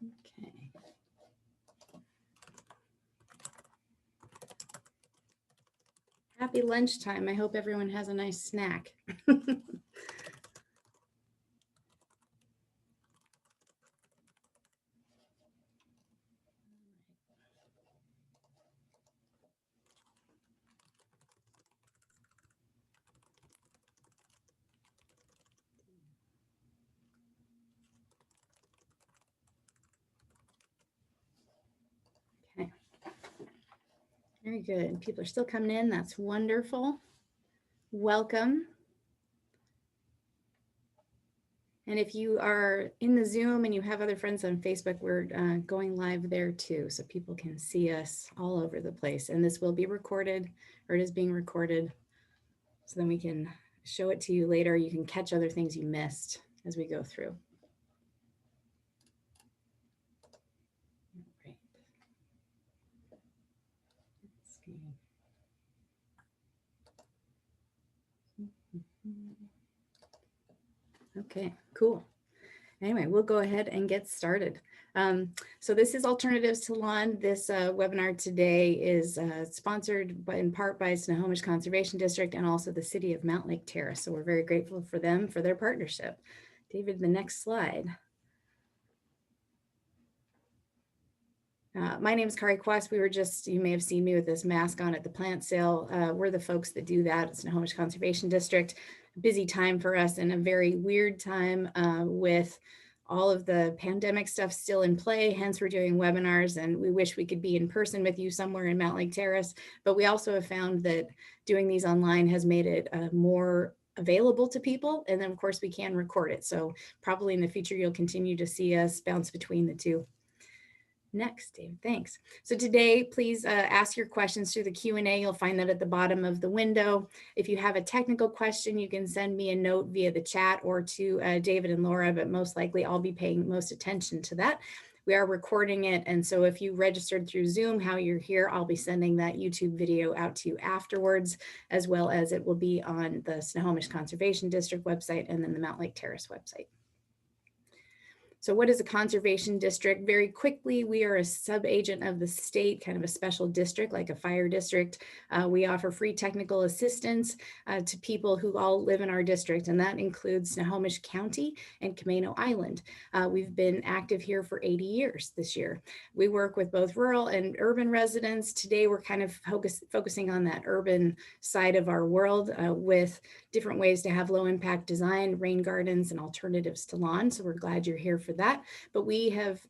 Okay. Happy lunchtime. I hope everyone has a nice snack. Okay. Very good. People are still coming in. That's wonderful. Welcome. And if you are in the Zoom and you have other friends on Facebook, we're going live there too, so people can see us all over the place. And this will be recorded, or it is being recorded, so then we can show it to you later. You can catch other things you missed as we go through. Right. Let's see. Okay, cool. Anyway, we'll go ahead and get started. So this is Alternatives to Lawn. This webinar today is sponsored in part by Snohomish Conservation District and also the city of Mountlake Terrace. So we're very grateful for them for their partnership. David, the next slide. My name is Kari Quast. You may have seen me with this mask on at the plant sale. We're the folks that do that at Snohomish Conservation District. Busy time for us and a very weird time with all of the pandemic stuff still in play. Hence, we're doing webinars, and we wish we could be in person with you somewhere in Mountlake Terrace. But we also have found that doing these online has made it more available to people. And then, of course, we can record it. So probably in the future, you'll continue to see us bounce between the two. Next, Dave, thanks. So today, please ask your questions through the Q&A. You'll find that at the bottom of the window. If you have a technical question, you can send me a note via the chat or to David and Laura, but most likely I'll be paying most attention to that. We are recording it, and so if you registered through Zoom, how you're here, I'll be sending that YouTube video out to you afterwards, as well as it will be on the Snohomish Conservation District website and then the Mountlake Terrace website. So what is a conservation district? Very quickly, we are a sub-agent of the state, kind of a special district, like a fire district. We offer free technical assistance to people who all live in our district, and that includes Snohomish County and Camano Island. We've been active here for 80 years this year. We work with both rural and urban residents. Today, we're kind of focusing on that urban side of our world with different ways to have low impact design, rain gardens, and alternatives to lawn. So we're glad you're here for that. But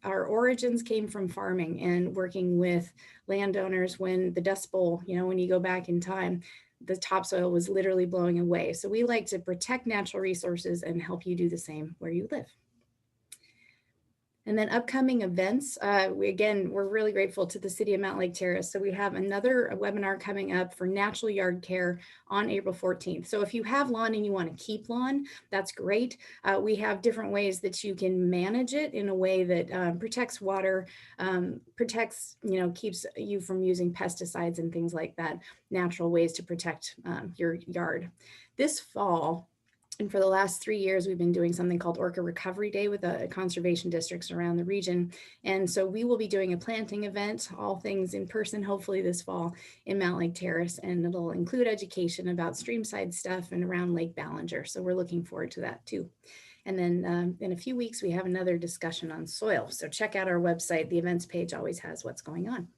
our origins came from farming and working with landowners when the Dust Bowl, when you go back in time, the topsoil was literally blowing away. So we like to protect natural resources and help you do the same where you live. And then upcoming events, we're really grateful to the city of Mountlake Terrace. So we have another webinar coming up for natural yard care on April 14th. So if you have lawn and you want to keep lawn, that's great. We have different ways that you can manage it in a way that protects water, keeps you from using pesticides and things like that, natural ways to protect your yard. This fall, and for the last 3 years, we've been doing something called Orca Recovery Day with the conservation districts around the region. And so we will be doing a planting event, all things in person, hopefully this fall in Mountlake Terrace. And it'll include education about streamside stuff and around Lake Ballinger. So we're looking forward to that too. And then in a few weeks, we have another discussion on soil. So check out our website. The events page always has what's going on.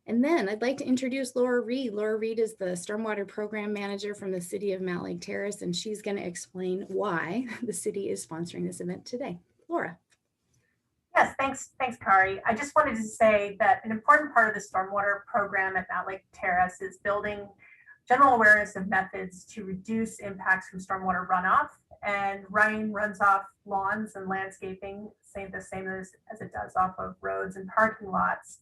And then I'd like to introduce Laura Reed. Laura Reed is the Stormwater Program Manager from the city of Mountlake Terrace, and she's going to explain why the city is sponsoring this event today. Laura. Yes, thanks, Kari. I just wanted to say that an important part of the stormwater program at Mountlake Terrace is building general awareness of methods to reduce impacts from stormwater runoff, and rain runs off lawns and landscaping, the same as it does off of roads and parking lots.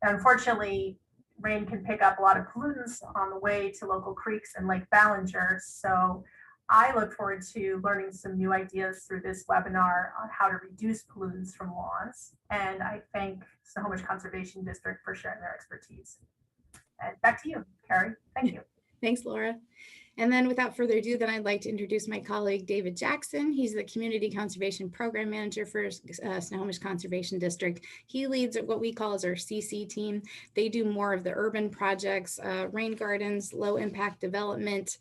Unfortunately, rain can pick up a lot of pollutants on the way to local creeks and Lake Ballinger. So I look forward to learning some new ideas through this webinar on how to reduce pollutants from lawns. And I thank Snohomish Conservation District for sharing their expertise. And back to you, Kari. Thank you. Thanks, Laura. And then without further ado, then I'd like to introduce my colleague, David Jackson. He's the Community Conservation Program Manager for Snohomish Conservation District. He leads what we call as our CC team. They do more of the urban projects, rain gardens, low impact development,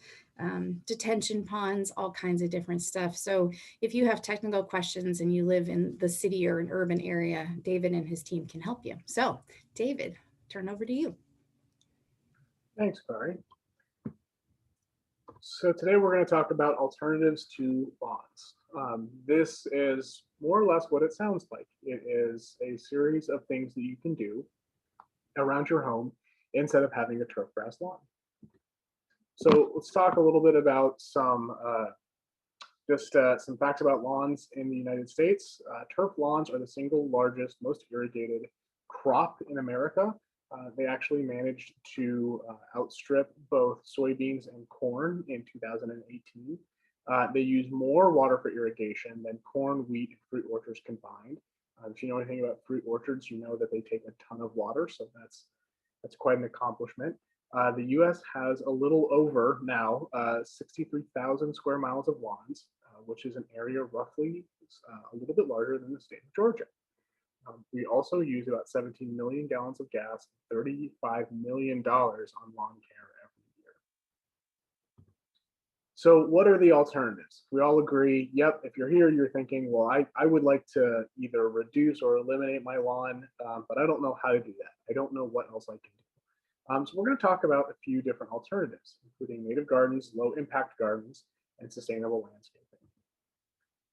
detention ponds, all kinds of different stuff. So if you have technical questions and you live in the city or an urban area, David and his team can help you. So David, turn over to you. Thanks, Kari. So today we're going to talk about alternatives to lawns. This is more or less what it sounds like. It is a series of things that you can do around your home instead of having a turf grass lawn. So let's talk a little bit about some facts about lawns in the United States. Turf lawns are the single largest, most irrigated crop in America. They actually managed to outstrip both soybeans and corn in 2018. They use more water for irrigation than corn, wheat, and fruit orchards combined. If you know anything about fruit orchards, you know that they take a ton of water, so that's quite an accomplishment. The U.S. has a little over now 63,000 square miles of lawns, which is an area roughly a little bit larger than the state of Georgia. We also use about 17 million gallons of gas, $35 million on lawn care every year. So what are the alternatives? We all agree, yep, if you're here, you're thinking, well, I would like to either reduce or eliminate my lawn, but I don't know how to do that. I don't know what else I can do. So we're going to talk about a few different alternatives, including native gardens, low impact gardens, and sustainable landscaping.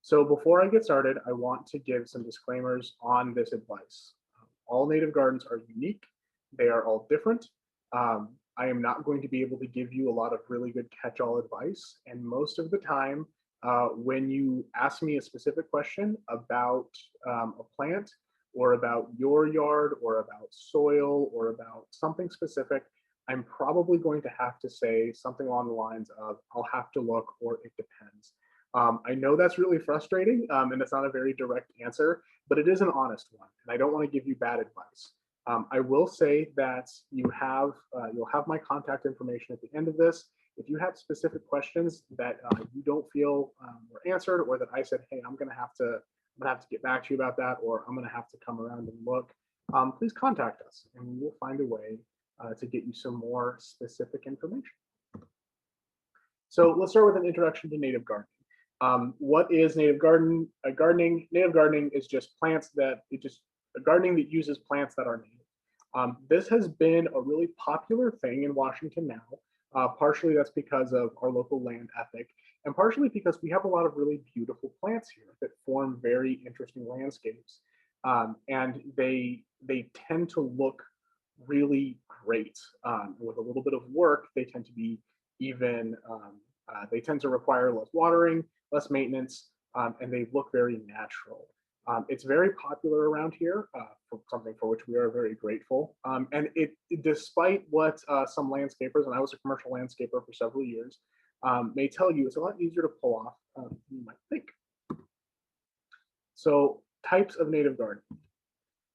So before I get started, I want to give some disclaimers on this advice. All native gardens are unique. They are all different. I am not going to be able to give you a lot of really good catch-all advice. And most of the time, when you ask me a specific question about a plant or about your yard or about soil or about something specific, I'm probably going to have to say something along the lines of, I'll have to look, or it depends. I know that's really frustrating, and it's not a very direct answer, but it is an honest one, and I don't want to give you bad advice. I will say that you'll have my contact information at the end of this. If you have specific questions that you don't feel were answered, or that I said, hey, I'm gonna have to get back to you about that, or I'm gonna have to come around and look, please contact us, and we will find a way to get you some more specific information. So let's start with an introduction to native gardening. What is native gardening? Native gardening is just gardening that uses plants that are native. This has been a really popular thing in Washington now. Partially that's because of our local land ethic, and partially because we have a lot of really beautiful plants here that form very interesting landscapes. And they tend to look really great. With a little bit of work, they tend to be even, they tend to require less watering, less maintenance, and they look very natural. It's very popular around here, something for which we are very grateful. And despite what some landscapers, and I was a commercial landscaper for several years, may tell you, it's a lot easier to pull off than you might think. So types of native gardening.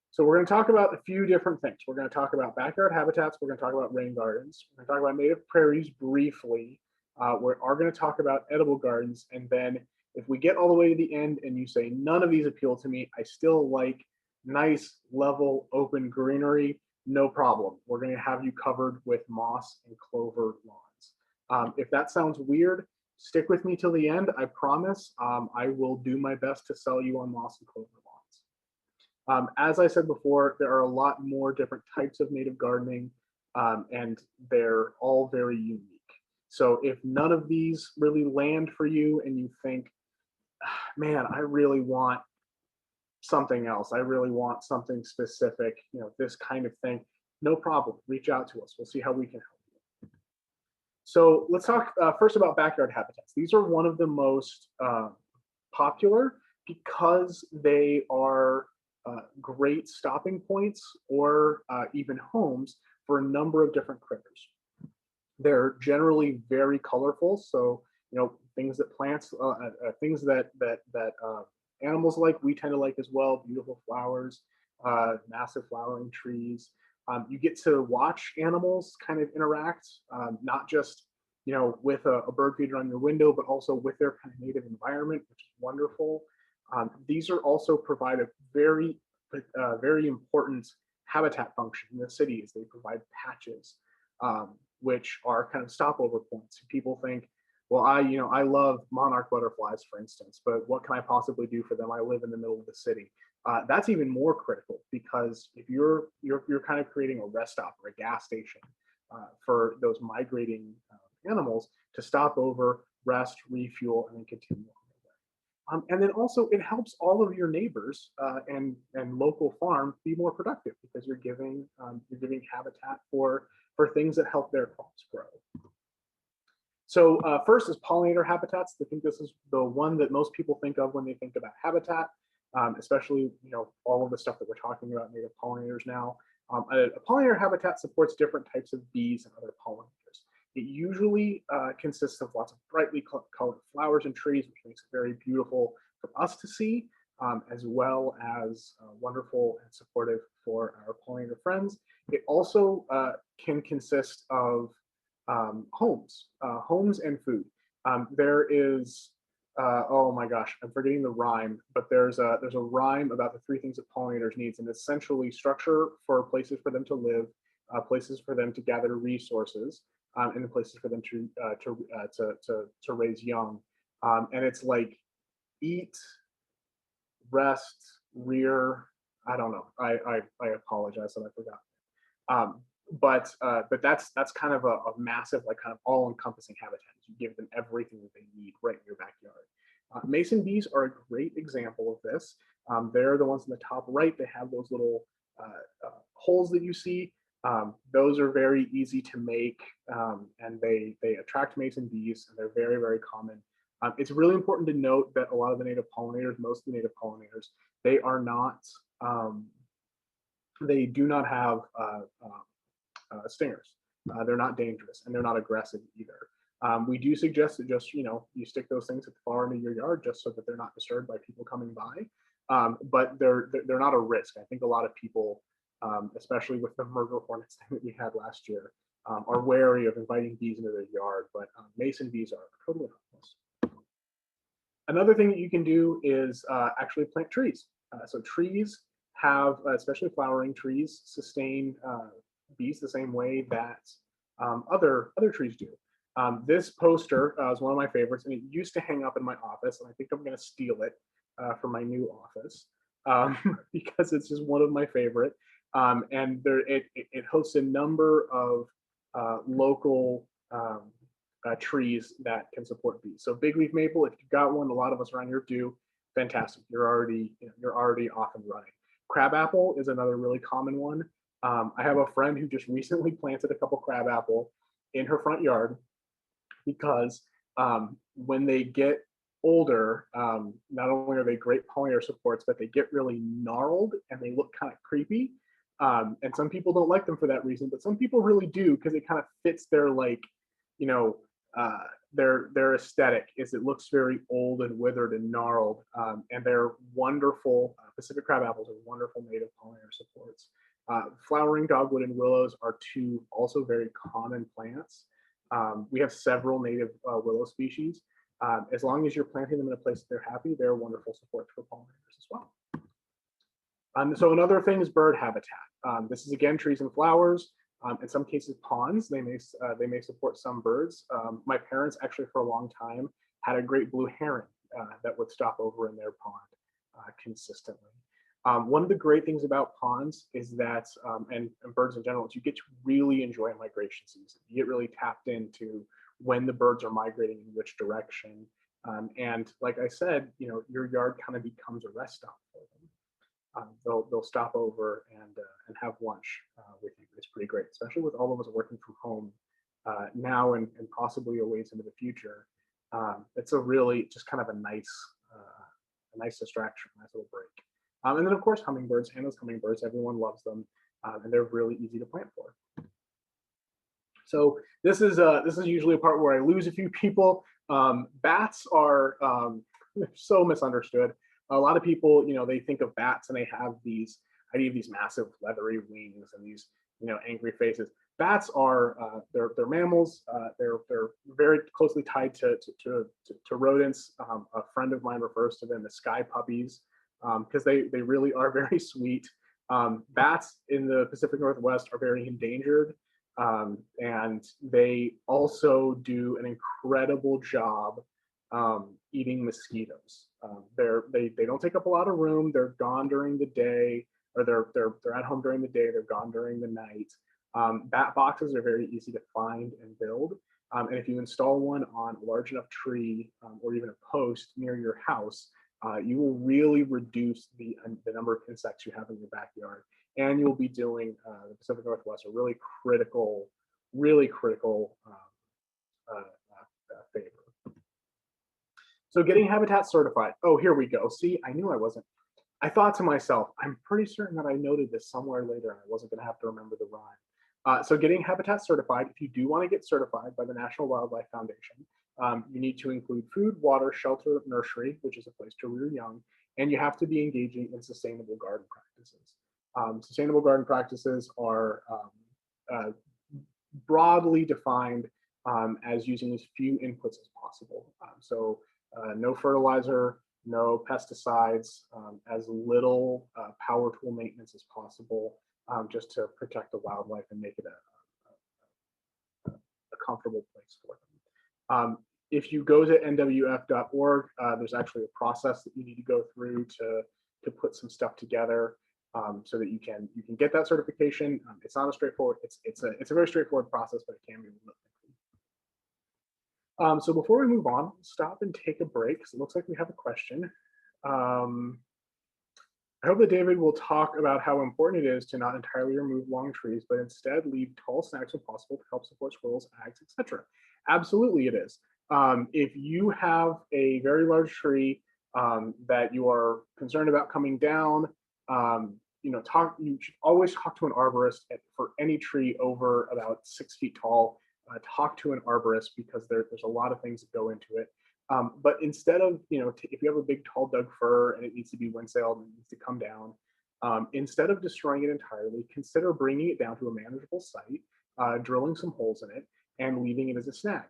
So we're going to talk about a few different things. We're going to talk about backyard habitats. We're going to talk about rain gardens. We're going to talk about native prairies briefly. We are going to talk about edible gardens, and then if we get all the way to the end and you say none of these appeal to me, I still like nice, level, open greenery, no problem. We're going to have you covered with moss and clover lawns. If that sounds weird, stick with me till the end. I promise I will do my best to sell you on moss and clover lawns. As I said before, there are a lot more different types of native gardening, and they're all very unique. So if none of these really land for you and you think, man, I really want something else, I really want something specific, this kind of thing, no problem, reach out to us. We'll see how we can help you. So let's talk first about backyard habitats. These are one of the most popular because they are great stopping points or even homes for a number of different critters. They're generally very colorful, so things that plants, things that animals like, we tend to like as well. Beautiful flowers, massive flowering trees. You get to watch animals kind of interact, not just with a bird feeder on your window, but also with their kind of native environment, which is wonderful. These are also provide a very important habitat function in the cities. They provide patches, which are kind of stopover points. People think, well, I love monarch butterflies, for instance, but what can I possibly do for them? I live in the middle of the city. That's even more critical, because if you're kind of creating a rest stop or a gas station for those migrating animals to stop over, rest, refuel, and then continue on. And then also it helps all of your neighbors and local farm be more productive, because you're giving habitat for things that help their crops grow. So first is pollinator habitats. I think this is the one that most people think of when they think about habitat, especially all of the stuff that we're talking about, native pollinators now. A pollinator habitat supports different types of bees and other pollinators. It usually consists of lots of brightly colored flowers and trees, which makes it very beautiful for us to see, as well as wonderful and supportive for our pollinator friends. It also can consist of homes and food. There is, oh my gosh, I'm forgetting the rhyme, but there's a rhyme about the three things that pollinators needs, and essentially structure for places for them to live, places for them to gather resources, and the places for them to raise young. And it's like eat, rest, rear. I don't know. I apologize that I forgot. But that's kind of a massive, like, kind of all-encompassing habitat. You give them everything that they need right in your backyard. Mason bees are a great example of this. They're the ones in the top right. They have those little holes that you see. Those are very easy to make, and they attract mason bees, and they're very, very common. It's really important to note that a lot of the native pollinators, most of the native pollinators, they are not, they do not have stingers. They're not dangerous, and they're not aggressive either. We do suggest that just, you stick those things at the far end of your yard, just so that they're not disturbed by people coming by. But they're not a risk. I think a lot of people, especially with the murder hornets thing that we had last year, are wary of inviting bees into their yard, but mason bees are totally harmless. Another thing that you can do is actually plant trees. So trees have, especially flowering trees, sustain bees the same way that other trees do. This poster is one of my favorites, and it used to hang up in my office, and I think I'm going to steal it for my new office because it's just one of my favorite. And it hosts a number of local trees that can support bees. So big leaf maple, if you've got one, a lot of us around here do, fantastic. You're already off and running. Crabapple is another really common one. I have a friend who just recently planted a couple crabapple in her front yard, because when they get older, not only are they great pollinator supports, but they get really gnarled and they look kind of creepy. And some people don't like them for that reason, but some people really do, because it kind of fits their, like, their aesthetic. Is it looks very old and withered and gnarled, and they're wonderful. Pacific crab apples are wonderful native pollinator supports. Flowering dogwood and willows are two also very common plants. We have several native willow species. As long as you're planting them in a place that they're happy, they're wonderful supports for pollinators as well. So another thing is bird habitat. This is, again, trees and flowers. In some cases, ponds. They may support some birds. My parents actually, for a long time, had a great blue heron that would stop over in their pond consistently. One of the great things about ponds is that, and birds in general, is you get to really enjoy migration season. You get really tapped into when the birds are migrating in which direction. And like I said, your yard kind of becomes a rest stop for them. They'll stop over and have lunch with you. It's pretty great, especially with all of us working from home now and possibly a ways into the future. It's a really just kind of a nice distraction, nice little break. And then, of course, hummingbirds. And those hummingbirds, everyone loves them, and they're really easy to plant for. So this is usually a part where I lose a few people. Bats are so misunderstood. A lot of people, they think of bats and they have these idea of these massive leathery wings and these, angry faces. Bats are they're mammals. They're very closely tied to rodents. A friend of mine refers to them as sky puppies because they really are very sweet. Bats in the Pacific Northwest are very endangered, and they also do an incredible job eating mosquitoes. They don't take up a lot of room. They're gone during the day, or they're at home during the day. They're gone during the night. Bat boxes are very easy to find and build. And if you install one on a large enough tree or even a post near your house, you will really reduce the number of insects you have in your backyard. And you'll be doing the Pacific Northwest a really critical favor. So getting habitat certified. Oh, here we go. See, I knew I wasn't. I thought to myself, I'm pretty certain that I noted this somewhere later and I wasn't going to have to remember the rhyme. So getting habitat certified, if you do want to get certified by the National Wildlife Foundation, you need to include food, water, shelter, nursery, which is a place to rear young, and you have to be engaging in sustainable garden practices. Sustainable garden practices are broadly defined as using as few inputs as possible. No fertilizer, no pesticides, as little power tool maintenance as possible, just to protect the wildlife and make it a comfortable place for them. If you go to nwf.org, there's actually a process that you need to go through to put some stuff together so that you can get that certification. It's not a straightforward. It's a very straightforward process, but it can be really lengthy. So before we move on, stop and take a break because it looks like we have a question. I hope that David will talk about how important it is to not entirely remove long trees, but instead leave tall snags when possible to help support squirrels, ags, etc. Absolutely, it is. If you have a very large tree that you are concerned about coming down, you should always talk to an arborist for any tree over about 6 feet tall. Talk to an arborist because there's a lot of things that go into it. But instead of, if you have a big tall Doug fir and it needs to be windsailed and it needs to come down, instead of destroying it entirely, consider bringing it down to a manageable site, drilling some holes in it, and leaving it as a snag,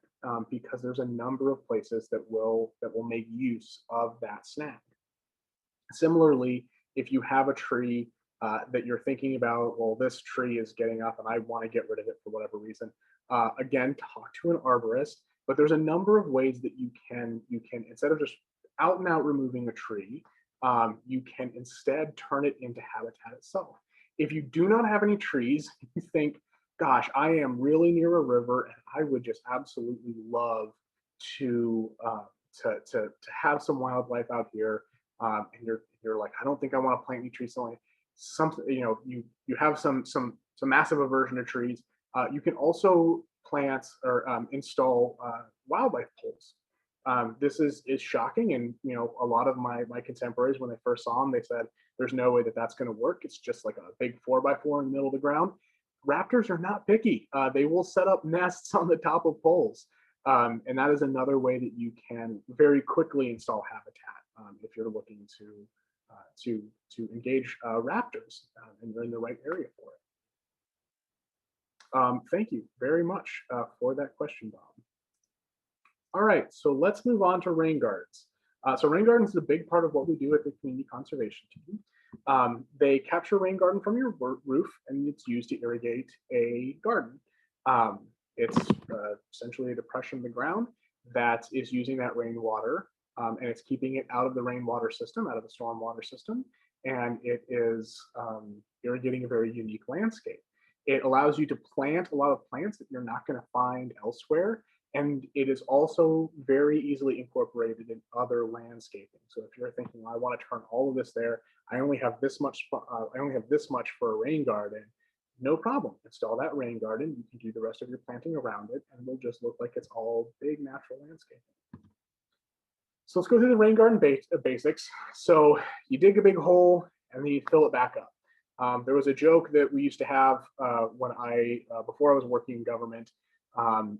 because there's a number of places that will make use of that snag. Similarly, if you have a tree that you're thinking about, well, this tree is getting up and I want to get rid of it for whatever reason, again, talk to an arborist. But there's a number of ways that you can instead of just out and out removing a tree, you can instead turn it into habitat itself. If you do not have any trees, you think, gosh, I am really near a river and I would just absolutely love to have some wildlife out here. And you're like, I don't think I want to plant any trees. Something, you have some massive aversion to trees. You can also plant or install wildlife poles. This is shocking, and a lot of my contemporaries, when they first saw them, they said, "There's no way that that's going to work. It's just like a big 4x4 in the middle of the ground." Raptors are not picky. They will set up nests on the top of poles, and that is another way that you can very quickly install habitat if you're looking to engage raptors and you're in the right area for it. Thank you very much for that question, Bob. All right, so let's move on to rain gardens. So rain gardens is a big part of what we do at the community conservation team. They capture rain garden from your roof and it's used to irrigate a garden. It's essentially a depression in the ground that is using that rainwater and it's keeping it out of the rainwater system, out of the stormwater system, and it is irrigating a very unique landscape. It allows you to plant a lot of plants that you're not going to find elsewhere. And it is also very easily incorporated in other landscaping. So if you're thinking, well, I want to turn all of this there, I only have this much for a rain garden, no problem. Install that rain garden. You can do the rest of your planting around it, and it'll just look like it's all big natural landscaping. So let's go through the rain garden basics. So you dig a big hole, and then you fill it back up. There was a joke that we used to have when before I was working in government,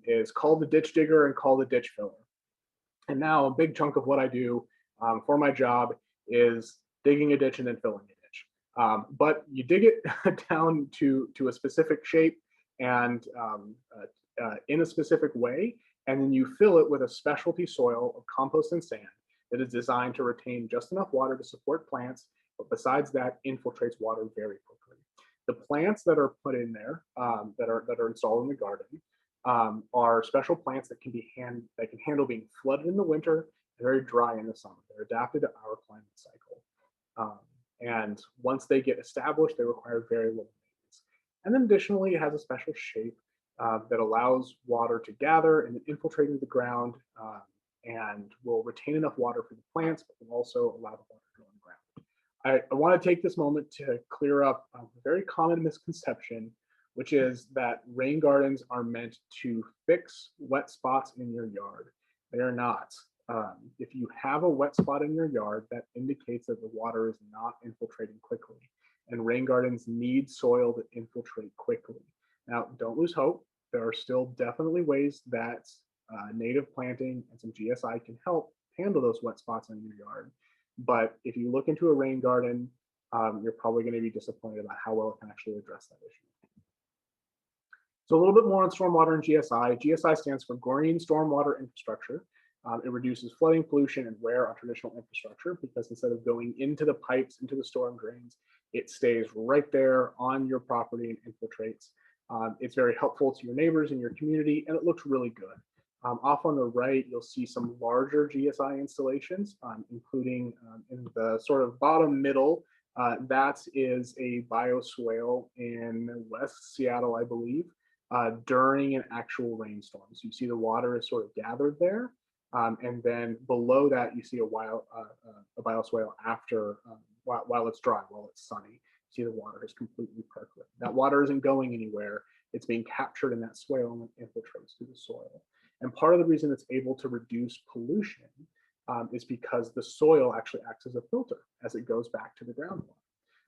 is call the ditch digger and call the ditch filler. And now a big chunk of what I do for my job is digging a ditch and then filling a ditch. But you dig it down to a specific shape and in a specific way, and then you fill it with a specialty soil of compost and sand that is designed to retain just enough water to support plants, but besides that, infiltrates water very quickly. The plants that are put in there, that are installed in the garden, are special plants that can handle being flooded in the winter and very dry in the summer. They're adapted to our climate cycle. And once they get established, they require very little maintenance. And then additionally, it has a special shape that allows water to gather and infiltrate into the ground, and will retain enough water for the plants, but will also allow the water to go on the ground. I want to take this moment to clear up a very common misconception, which is that rain gardens are meant to fix wet spots in your yard. They are not. If you have a wet spot in your yard, that indicates that the water is not infiltrating quickly. And rain gardens need soil to infiltrate quickly. Now, don't lose hope. There are still definitely ways that native planting and some GSI can help handle those wet spots in your yard. But if you look into a rain garden, you're probably going to be disappointed about how well it can actually address that issue. So a little bit more on stormwater and GSI. GSI stands for Green Stormwater Infrastructure. It reduces flooding, pollution, and wear on traditional infrastructure because instead of going into the pipes, into the storm drains, it stays right there on your property and infiltrates. It's very helpful to your neighbors and your community, and it looks really good. Off on the right, you'll see some larger GSI installations, including in the sort of bottom middle, that is a bioswale in West Seattle, I believe, during an actual rainstorm. So you see the water is sort of gathered there. And then below that, you see a bioswale after, while it's dry, while it's sunny. You see the water is completely percolated. That water isn't going anywhere. It's being captured in that swale and infiltrates through the soil. And part of the reason it's able to reduce pollution is because the soil actually acts as a filter as it goes back to the groundwater.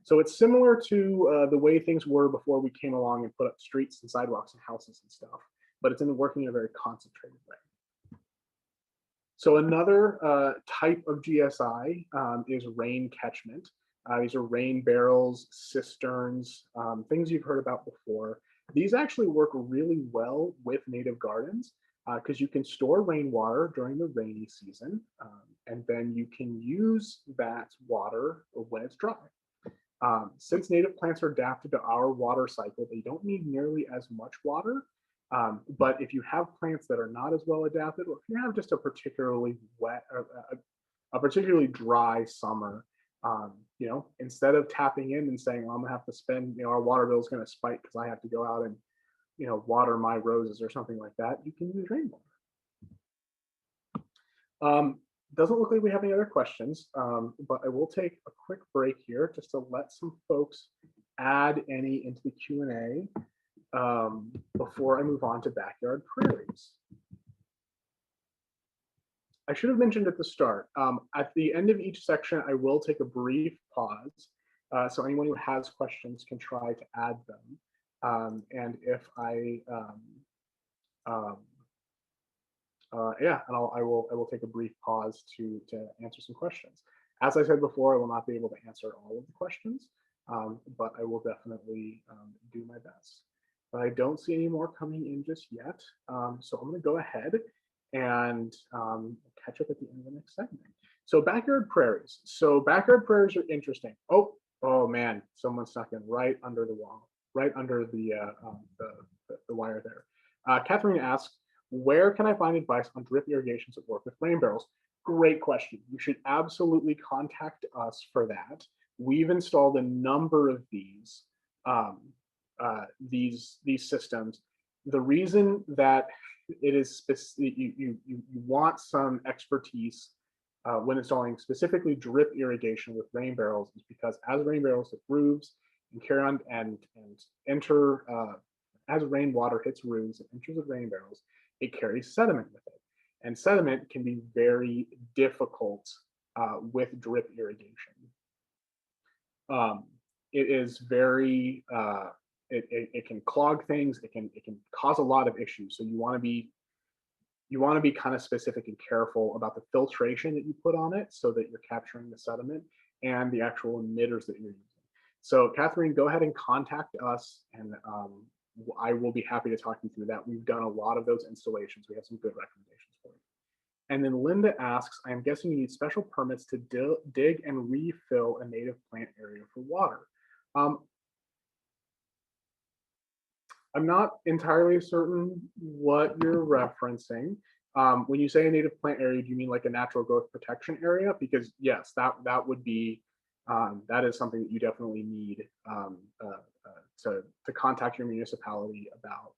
So it's similar to the way things were before we came along and put up streets and sidewalks and houses and stuff, but it's working in a very concentrated way. So another type of GSI is rain catchment. These are rain barrels, cisterns, things you've heard about before. These actually work really well with native gardens because you can store rainwater during the rainy season, and then you can use that water when it's dry. Since native plants are adapted to our water cycle, they don't need nearly as much water. But if you have plants that are not as well adapted, or if you have just a particularly wet, a particularly dry summer, instead of tapping in and saying, well, I'm gonna have to spend, our water bill is gonna spike because I have to go out and, water my roses or something like that, you can use rainwater. Doesn't look like we have any other questions, but I will take a quick break here just to let some folks add any into the Q&A before I move on to backyard prairies. I should have mentioned at the start, at the end of each section, I will take a brief pause. So anyone who has questions can try to add them. And if I, I will take a brief pause to answer some questions. As I said before, I will not be able to answer all of the questions, but I will definitely do my best. But I don't see any more coming in just yet. So I'm going to go ahead and catch up at the end of the next segment. So backyard prairies. So backyard prairies are interesting. Oh man, someone snuck in right under the wall, right under the wire there. Catherine asks, where can I find advice on drip irrigations that work with rain barrels? Great question. You should absolutely contact us for that. We've installed a number of these systems. The reason that it is you want some expertise when installing specifically drip irrigation with rain barrels is because as rain barrels hit roofs and carry on and enter as rainwater hits roofs and enters the rain barrels, it carries sediment with it, and sediment can be very difficult with drip irrigation. It is very it can clog things. It can cause a lot of issues. So you want to be kind of specific and careful about the filtration that you put on it, so that you're capturing the sediment and the actual emitters that you're using. So Catherine, go ahead and contact us, and I will be happy to talk you through that. We've done a lot of those installations. We have some good recommendations for you. And then Linda asks, I'm guessing you need special permits to dig and refill a native plant area for water. I'm not entirely certain what you're referencing. When you say a native plant area, do you mean like a natural growth protection area? Because yes, that would be, that is something that you definitely need to contact your municipality about.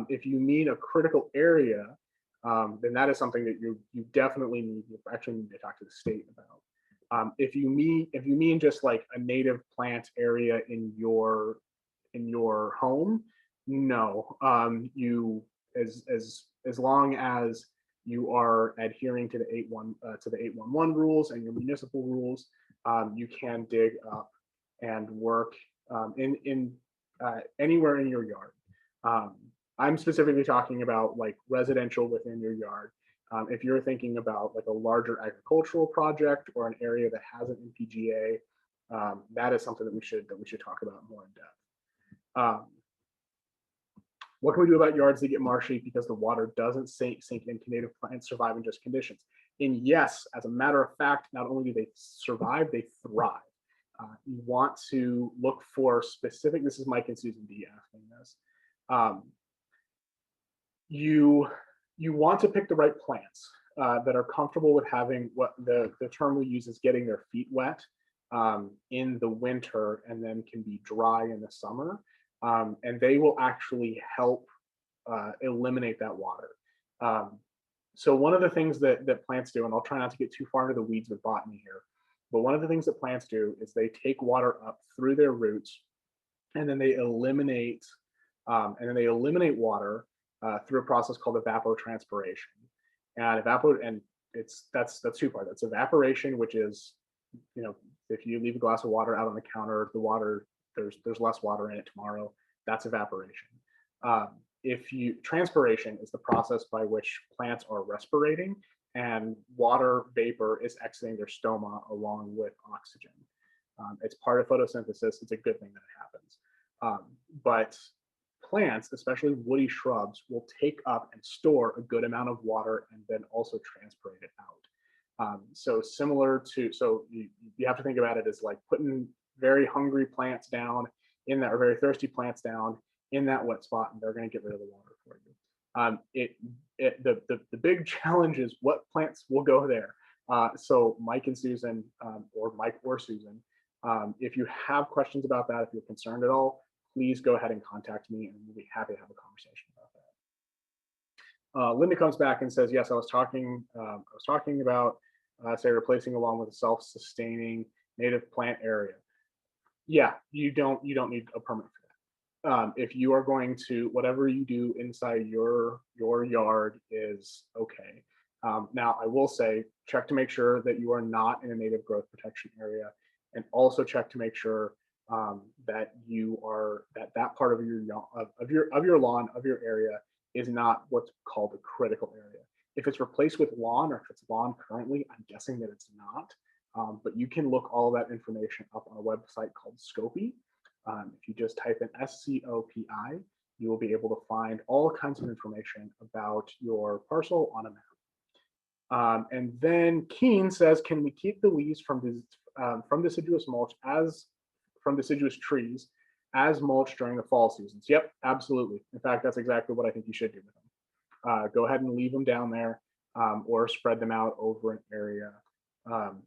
If you mean a critical area, then that is something that you definitely need. You actually need to talk to the state about. If you mean just like a native plant area in your home, no. You as long as you are adhering to the 811 rules and your municipal rules, you can dig up and work in anywhere in your yard. I'm specifically talking about like residential within your yard. If you're thinking about like a larger agricultural project or an area that has an MPGA, that is something that we should talk about more in depth. What can we do about yards that get marshy because the water doesn't sink into native plants survive in just conditions? And yes, as a matter of fact, not only do they survive, they thrive. You want to look for specific, this is Mike and Susan D asking this. You want to pick the right plants that are comfortable with having what the term we use is getting their feet wet in the winter and then can be dry in the summer. And they will actually help eliminate that water. So one of the things that plants do, and I'll try not to get too far into the weeds with botany here, but one of the things that plants do is they take water up through their roots, and then they eliminate water through a process called evapotranspiration. And that's two parts. That's evaporation, which is, you know, if you leave a glass of water out on the counter, the water, there's less water in it tomorrow. That's evaporation. Transpiration is the process by which plants are respirating and water vapor is exiting their stoma along with oxygen. It's part of photosynthesis. It's a good thing that it happens. But plants, especially woody shrubs, will take up and store a good amount of water and then also transpirate it out. So you have to think about it as like putting very hungry plants down in that, or very thirsty plants down in that wet spot, and they're going to get rid of the water for you. The big challenge is what plants will go there. So Mike and Susan, or Mike or Susan, if you have questions about that, if you're concerned at all, please go ahead and contact me, and we'll be happy to have a conversation about that. Linda comes back and says, "Yes, I was talking about say replacing along with a self-sustaining native plant area." Yeah, you don't need a permit for that. If you are going to, whatever you do inside your yard is okay. Now, I will say, check to make sure that you are not in a native growth protection area, and also check to make sure that that part of your lawn, of your area, is not what's called a critical area. If it's replaced with lawn, or if it's lawn currently, I'm guessing that it's not. But you can look all that information up on a website called Scopy. If you just type in SCOPI, you will be able to find all kinds of information about your parcel on a map. And then Keen says, "Can we keep the leaves from deciduous mulch from deciduous trees as mulch during the fall seasons?" Yep, absolutely. In fact, that's exactly what I think you should do with them. Go ahead and leave them down there, or spread them out over an area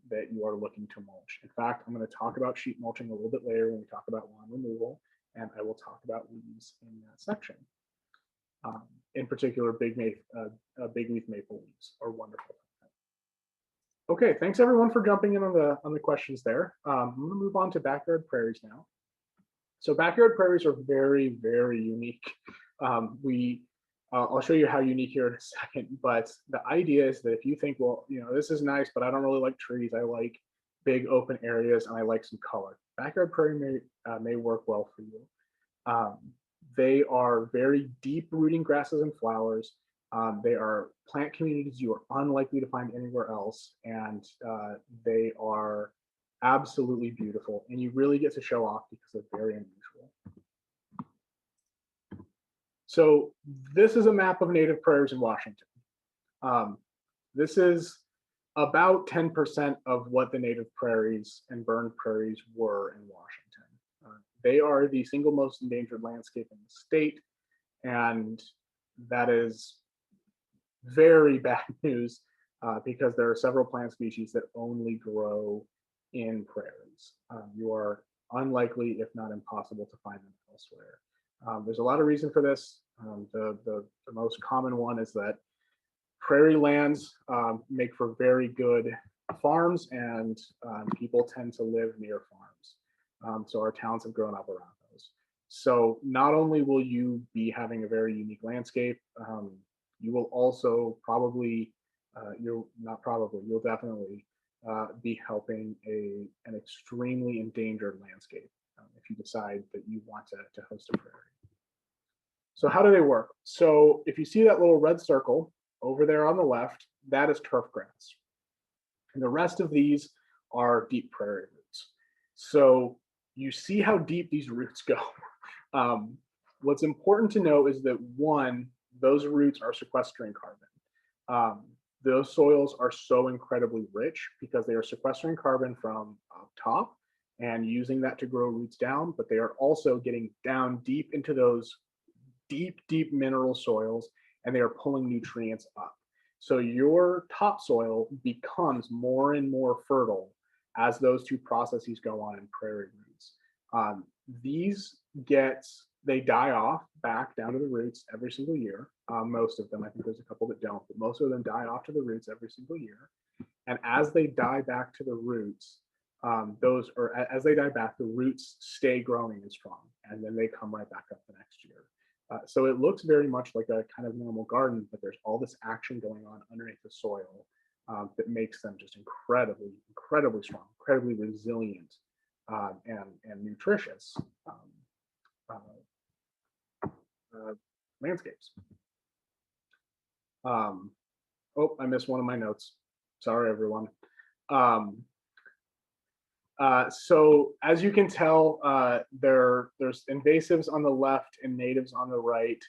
that you are looking to mulch. In fact, I'm going to talk about sheet mulching a little bit later when we talk about lawn removal, and I will talk about leaves in that section. In particular, big leaf maple leaves are wonderful. Okay, thanks everyone for jumping in on the questions there. I'm going to move on to backyard prairies now. So backyard prairies are very, very unique. I'll show you how unique here in a second, but the idea is that if you think, well, you know, this is nice, but I don't really like trees. I like big open areas and I like some color. Backyard prairie may work well for you. They are very deep rooting grasses and flowers. They are plant communities you are unlikely to find anywhere else, and they are absolutely beautiful, and you really get to show off because they're very unusual. So this is a map of native prairies in Washington. This is about 10% of what the native prairies and burned prairies were in Washington. They are the single most endangered landscape in the state, and that is very bad news because there are several plant species that only grow in prairies. You are unlikely, if not impossible, to find them elsewhere. There's a lot of reason for this. The most common one is that prairie lands make for very good farms, and people tend to live near farms. So our towns have grown up around those. So not only will you be having a very unique landscape, you will also probably, you'll definitely be helping an extremely endangered landscape if you decide that you want to host a prairie. So how do they work? So if you see that little red circle over there on the left, that is turf grass. And the rest of these are deep prairie roots. So you see how deep these roots go. What's important to know is that one, those roots are sequestering carbon. Those soils are so incredibly rich because they are sequestering carbon from up top and using that to grow roots down, but they are also getting down deep into those deep mineral soils, and they are pulling nutrients up. So your topsoil becomes more and more fertile as those two processes go on in prairie roots. They die off back down to the roots every single year. Most of them, I think there's a couple that don't, but most of them die off to the roots every single year. And as they die back to the roots, as they die back, the roots stay growing and strong, and then they come right back up the next year. So it looks very much like a kind of normal garden, but there's all this action going on underneath the soil that makes them just incredibly strong, incredibly resilient, and nutritious landscapes. Oh, I missed one of my notes. Sorry, everyone. So as you can tell, there's invasives on the left and natives on the right.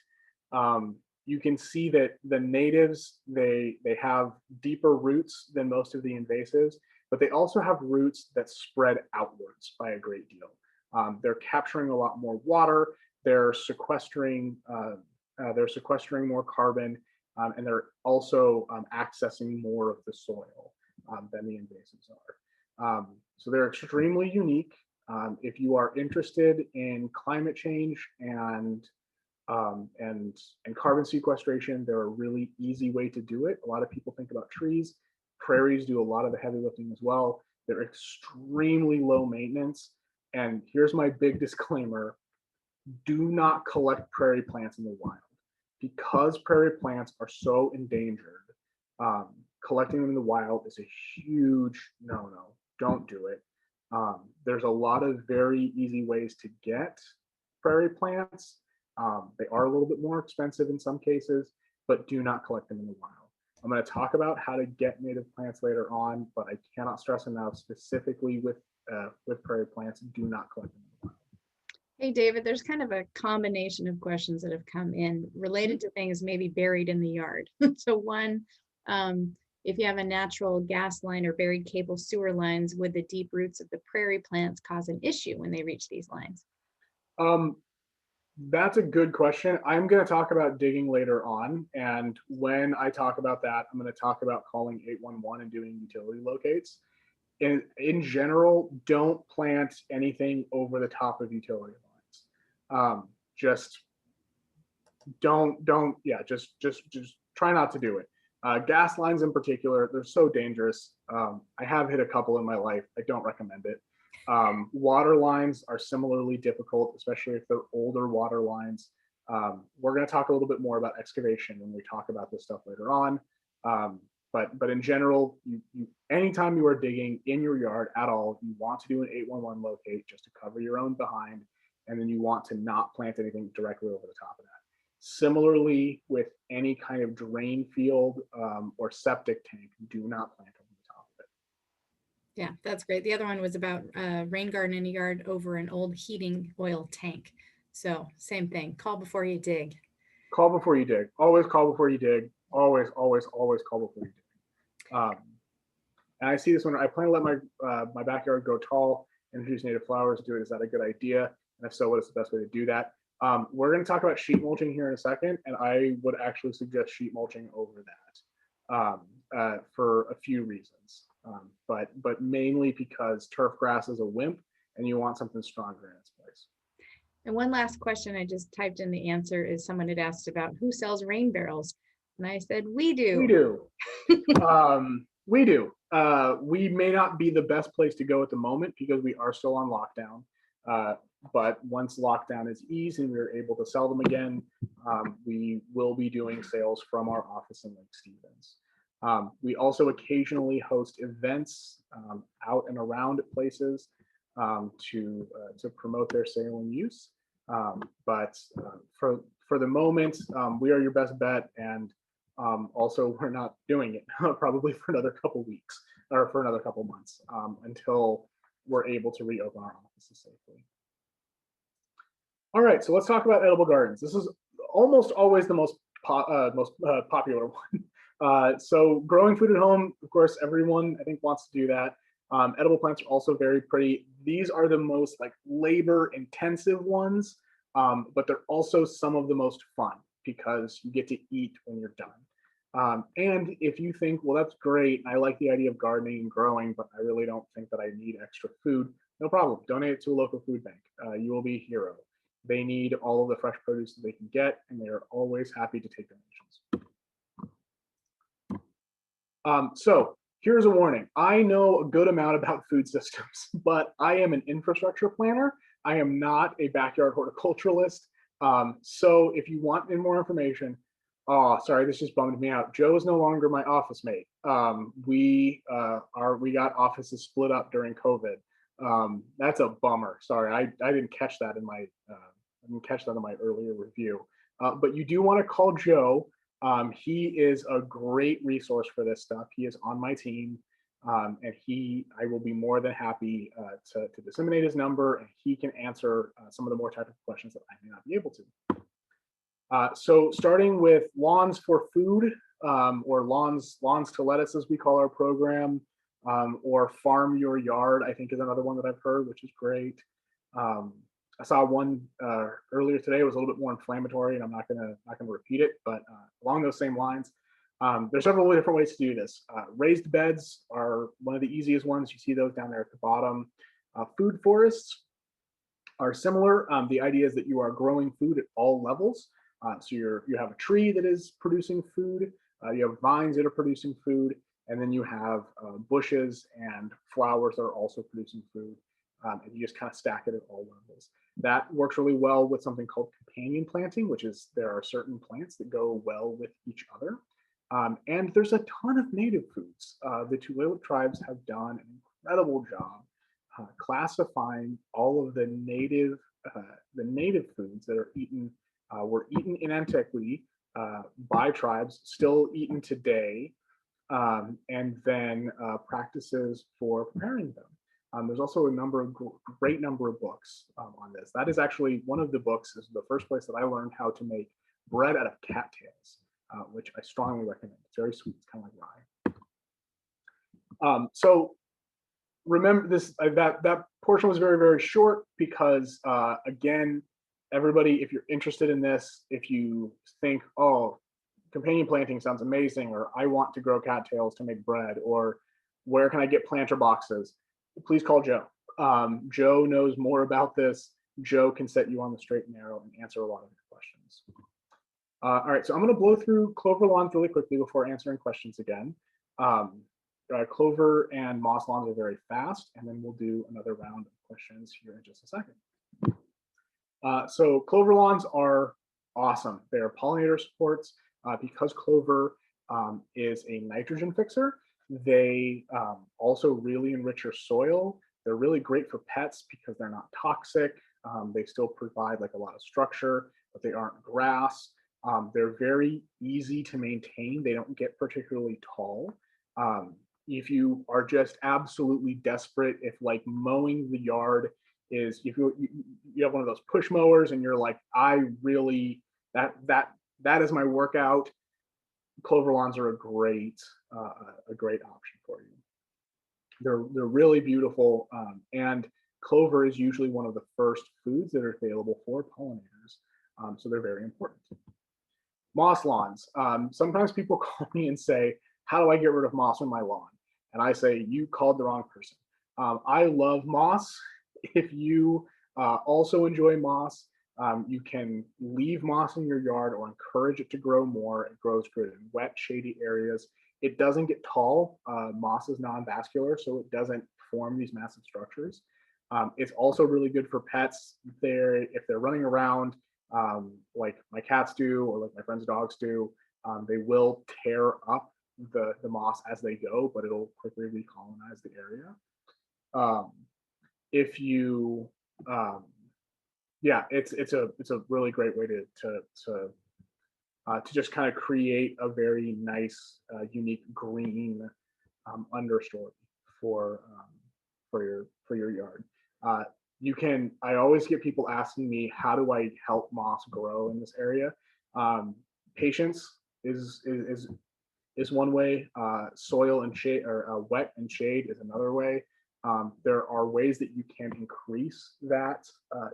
You can see that the natives, they have deeper roots than most of the invasives, but they also have roots that spread outwards by a great deal. They're capturing a lot more water. They're sequestering more carbon, and they're also accessing more of the soil than the invasives are. So they're extremely unique. If you are interested in climate change and carbon sequestration, they're a really easy way to do it. A lot of people think about trees. Prairies do a lot of the heavy lifting as well. They're extremely low maintenance. And here's my big disclaimer: do not collect prairie plants in the wild. Because prairie plants are so endangered, collecting them in the wild is a huge no-no. Don't do it. There's a lot of very easy ways to get prairie plants. They are a little bit more expensive in some cases, but do not collect them in the wild. I'm going to talk about how to get native plants later on, but I cannot stress enough, specifically with prairie plants, do not collect them in the wild. Hey, David, there's kind of a combination of questions that have come in related to things maybe buried in the yard. So one, if you have a natural gas line or buried cable sewer lines, would the deep roots of the prairie plants cause an issue when they reach these lines? That's a good question. I'm going to talk about digging later on. And when I talk about that, I'm going to talk about calling 811 and doing utility locates. In general, don't plant anything over the top of utility lines. Just try not to do it. Gas lines in particular, they're so dangerous. I have hit a couple in my life. I don't recommend it. Water lines are similarly difficult, especially if they're older water lines. We're going to talk a little bit more about excavation when we talk about this stuff later on. But in general, anytime you are digging in your yard at all, you want to do an 811 locate just to cover your own behind, and then you want to not plant anything directly over the top of that. Similarly, with any kind of drain field or septic tank, do not plant over the top of it. Yeah, that's great. The other one was about rain garden in a yard over an old heating oil tank. So same thing, call before you dig. Call before you dig. Always call before you dig. Always, always, always call before you dig. And I see this one. I plan to let my backyard grow tall, introduce native flowers to it. Is that a good idea? And if so, what is the best way to do that? We're going to talk about sheet mulching here in a second, and I would actually suggest sheet mulching over that for a few reasons. But mainly because turf grass is a wimp, and you want something stronger in its place. And one last question I just typed in the answer is someone had asked about who sells rain barrels. And I said, we do. We do. We do. We may not be the best place to go at the moment because we are still on lockdown. But once lockdown is eased and we're able to sell them again, we will be doing sales from our office in Lake Stevens. We also occasionally host events out and around at places to promote their sale and use. But for the moment, we are your best bet, and also we're not doing it probably for another couple weeks or for another couple months until we're able to reopen our offices safely. All right, so let's talk about edible gardens. This is almost always the most popular one. So growing food at home, of course, everyone I think wants to do that. Edible plants are also very pretty. These are the most like labor intensive ones, but they're also some of the most fun because you get to eat when you're done. And if you think, well, that's great, I like the idea of gardening and growing, but I really don't think that I need extra food, no problem. Donate it to a local food bank. You will be a hero. They need all of the fresh produce that they can get, and they are always happy to take donations. So here's a warning. I know a good amount about food systems, but I am an infrastructure planner. I am not a backyard horticulturalist. So if you want more information, oh, sorry, this just bummed me out. Joe is no longer my office mate. We got offices split up during COVID. That's a bummer. Sorry, I didn't catch that in my earlier review. But you do want to call Joe. He is a great resource for this stuff. He is on my team, and I will be more than happy to disseminate his number, and he can answer some of the more technical questions that I may not be able to. So starting with lawns for food, or lawns to lettuce, as we call our program, or farm your yard, I think is another one that I've heard, which is great. I saw one earlier today. It was a little bit more inflammatory, and I'm not gonna repeat it, but along those same lines, there's several different ways to do this. Raised beds are one of the easiest ones. You see those down there at the bottom. Food forests are similar. The idea is that you are growing food at all levels. So you have a tree that is producing food. You have vines that are producing food, and then you have bushes and flowers that are also producing food. And you just kind of stack it at all levels. That works really well with something called companion planting, which is there are certain plants that go well with each other. And there's a ton of native foods. The Tulalip tribes have done an incredible job classifying all of the native foods that are eaten, were eaten in antiquity by tribes, still eaten today, and then practices for preparing them. There's also a great number of books on this. That is actually one of the books, is the first place that I learned how to make bread out of cattails, which I strongly recommend. It's very sweet, it's kind of like rye. So remember this, that portion was very, very short because again, everybody, if you're interested in this, if you think, oh, companion planting sounds amazing, or I want to grow cattails to make bread, or where can I get planter boxes? Please call Joe. Joe knows more about this. Joe can set you on the straight and narrow and answer a lot of your questions. All right, so I'm going to blow through clover lawns really quickly before answering questions again. Clover and moss lawns are very fast, and then we'll do another round of questions here in just a second. So clover lawns are awesome. They are pollinator supports because clover is a nitrogen fixer. They also really enrich your soil. They're really great for pets because they're not toxic. They still provide like a lot of structure, but they aren't grass. They're very easy to maintain. They don't get particularly tall. if you are just absolutely desperate, if like mowing the yard is, if you have one of those push mowers and you're like, I really, that is my workout, clover lawns are a great option for you. They're really beautiful, and clover is usually one of the first foods that are available for pollinators, so they're very important. Moss lawns. Sometimes people call me and say, how do I get rid of moss on my lawn? And I say, you called the wrong person. I love moss. If you also enjoy moss, you can leave moss in your yard or encourage it to grow more. It grows good in wet, shady areas. It doesn't get tall. Moss is non-vascular, so it doesn't form these massive structures. It's also really good for pets. If they're running around, like my cats do, or like my friends' dogs do, they will tear up the moss as they go, but it'll quickly recolonize the area. If you, yeah, it's a really great way to just kind of create a very nice, unique green understory for your yard. I always get people asking me, how do I help moss grow in this area? Patience is one way. Soil and shade, or wet and shade, is another way. There are ways that you can increase that.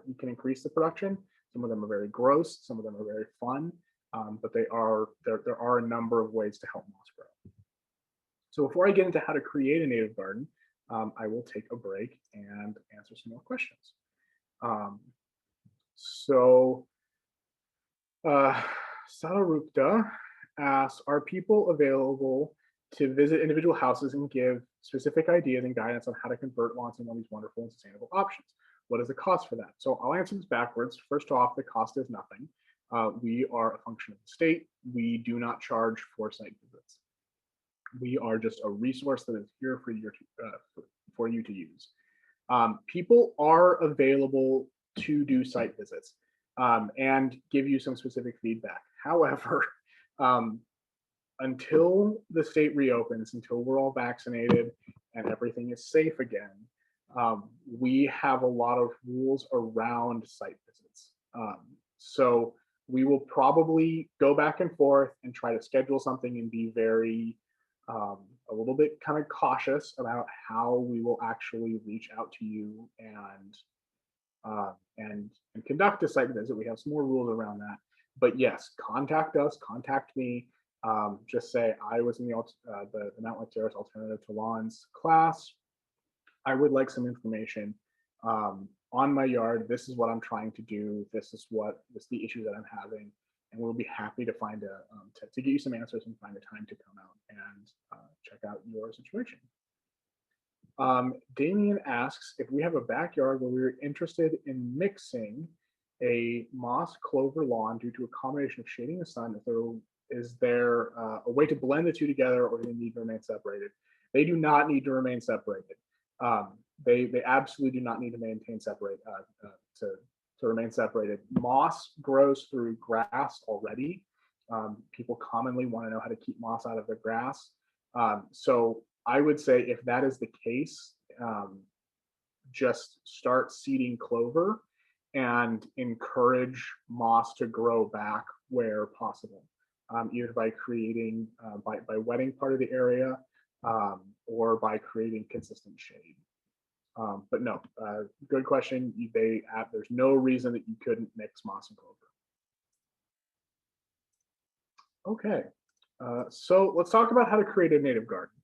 You can increase the production. Some of them are very gross. Some of them are very fun. But there are a number of ways to help moss grow. So before I get into how to create a native garden, I will take a break and answer some more questions. Salarupta asks, are people available to visit individual houses and give specific ideas and guidance on how to convert lawns into one of these wonderful and sustainable options? What is the cost for that? So I'll answer this backwards. First off, the cost is nothing. We are a function of the state. We do not charge for site visits. We are just a resource that is here for you to use. People are available to do site visits and give you some specific feedback. However, until the state reopens, until we're all vaccinated and everything is safe again, we have a lot of rules around site visits. So we will probably go back and forth and try to schedule something and be very, a little bit kind of cautious about how we will actually reach out to you and conduct a site visit. We have some more rules around that. But yes, contact us, contact me. Just say, I was in the Mountlake Terrace Alternative to Lawns class. I would like some information on my yard. This is what I'm trying to do. This is the issue that I'm having, and we'll be happy to find to get you some answers and find a time to come out and check out your situation. Damien asks if we have a backyard where we're interested in mixing a moss clover lawn due to a combination of shading the sun. Is there a way to blend the two together, or do they need to remain separated? They do not need to remain separated. They absolutely do not need to remain separated. Moss grows through grass already. People commonly want to know how to keep moss out of their grass. So I would say, if that is the case, just start seeding clover and encourage moss to grow back where possible, either by creating, by wetting part of the area, or by creating consistent shade. But no, good question. There's no reason that you couldn't mix moss and clover. Okay, so let's talk about how to create a native garden.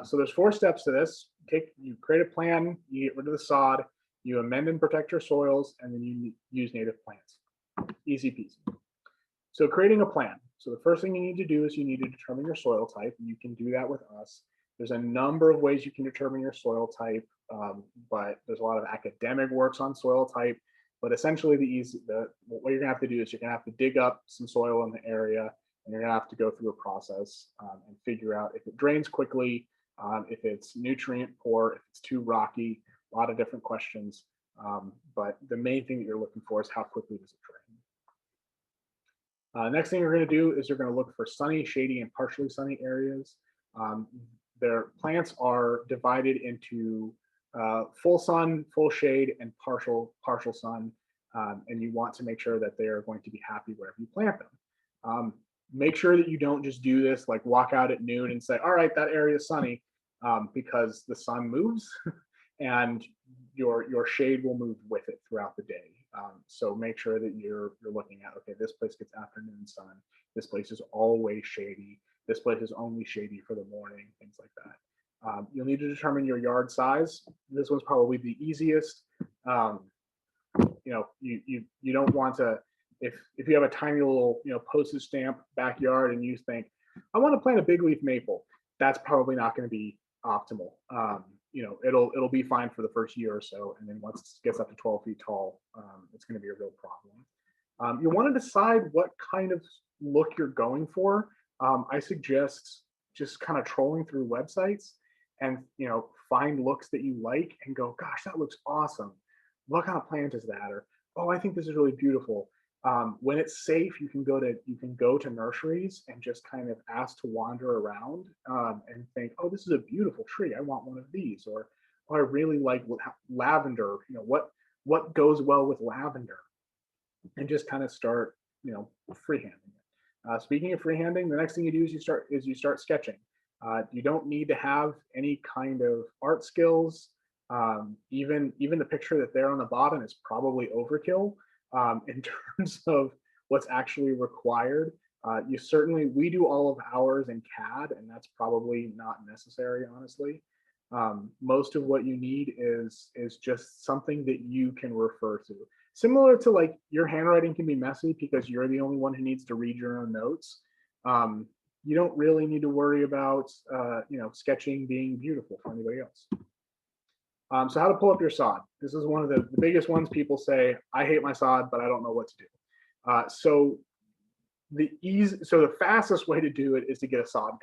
So there's 4 steps to this. You create a plan, you get rid of the sod, you amend and protect your soils, and then you use native plants. Easy peasy. So creating a plan. So the first thing you need to do is you need to determine your soil type. You can do that with us. There's a number of ways you can determine your soil type, but there's a lot of academic works on soil type. But essentially, what you're gonna have to do is you're gonna have to dig up some soil in the area, and you're gonna have to go through a process and figure out if it drains quickly, if it's nutrient poor, if it's too rocky. A lot of different questions, but the main thing that you're looking for is how quickly does it drain. Next thing you're going to do is you're going to look for sunny, shady, and partially sunny areas. their plants are divided into full sun, full shade, and partial sun, and you want to make sure that they are going to be happy wherever you plant them. Make sure that you don't just do this like walk out at noon and say, all right, that area is sunny, because the sun moves and your shade will move with it throughout the day. So make sure that you're looking at, okay, this place gets afternoon sun, this place is always shady, this place is only shady for the morning, things like that. You'll need to determine your yard size. This one's probably the easiest. You don't want to, if you have a tiny little postage stamp backyard and you think I want to plant a big leaf maple, that's probably not going to be optimal. It'll be fine for the first year or so, and then once it gets up to 12 feet tall, it's going to be a real problem. You want to decide what kind of look you're going for. I suggest just kind of trolling through websites and find looks that you like and go, gosh, that looks awesome. What kind of plant is that? Or, oh, I think this is really beautiful. When it's safe, you can go to nurseries and just kind of ask to wander around and think, oh, this is a beautiful tree. I want one of these. Or, oh, I really like lavender. What goes well with lavender? And just kind of start, freehanding it. Speaking of freehanding, the next thing you do is you start sketching. You don't need to have any kind of art skills. Even the picture that there on the bottom is probably overkill in terms of what's actually required. We do all of ours in CAD, and that's probably not necessary, honestly. Most of what you need is just something that you can refer to. Similar to like your handwriting can be messy because you're the only one who needs to read your own notes. You don't really need to worry about sketching being beautiful for anybody else. So how to pull up your sod. This is one of the biggest ones. People say, I hate my sod, but I don't know what to do. So the fastest way to do it is to get a sod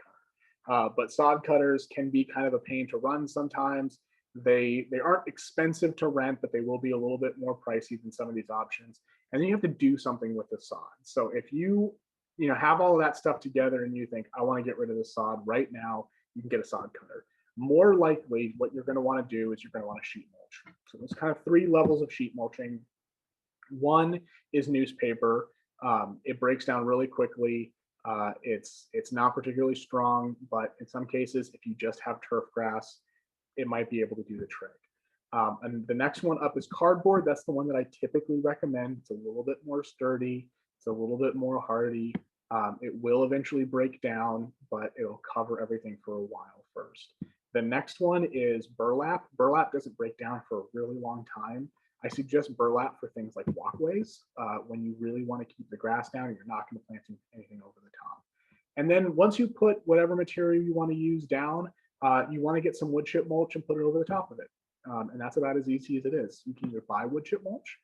cutter. But sod cutters can be kind of a pain to run sometimes. They aren't expensive to rent, but they will be a little bit more pricey than some of these options. And then you have to do something with the sod. So if you have all of that stuff together and you think, I want to get rid of the sod right now, you can get a sod cutter. More likely, what you're going to want to do is you're going to want to sheet mulch. So there's kind of 3 levels of sheet mulching. One is newspaper. It breaks down really quickly. It's not particularly strong, but in some cases, if you just have turf grass, it might be able to do the trick. And the next one up is cardboard. That's the one that I typically recommend. It's a little bit more sturdy. It's a little bit more hardy. It will eventually break down, but it'll cover everything for a while first. The next one is burlap. Burlap doesn't break down for a really long time. I suggest burlap for things like walkways when you really want to keep the grass down and you're not going to plant anything over the top. And then once you put whatever material you want to use down, you want to get some wood chip mulch and put it over the top of it. And that's about as easy as it is. You can either buy wood chip mulch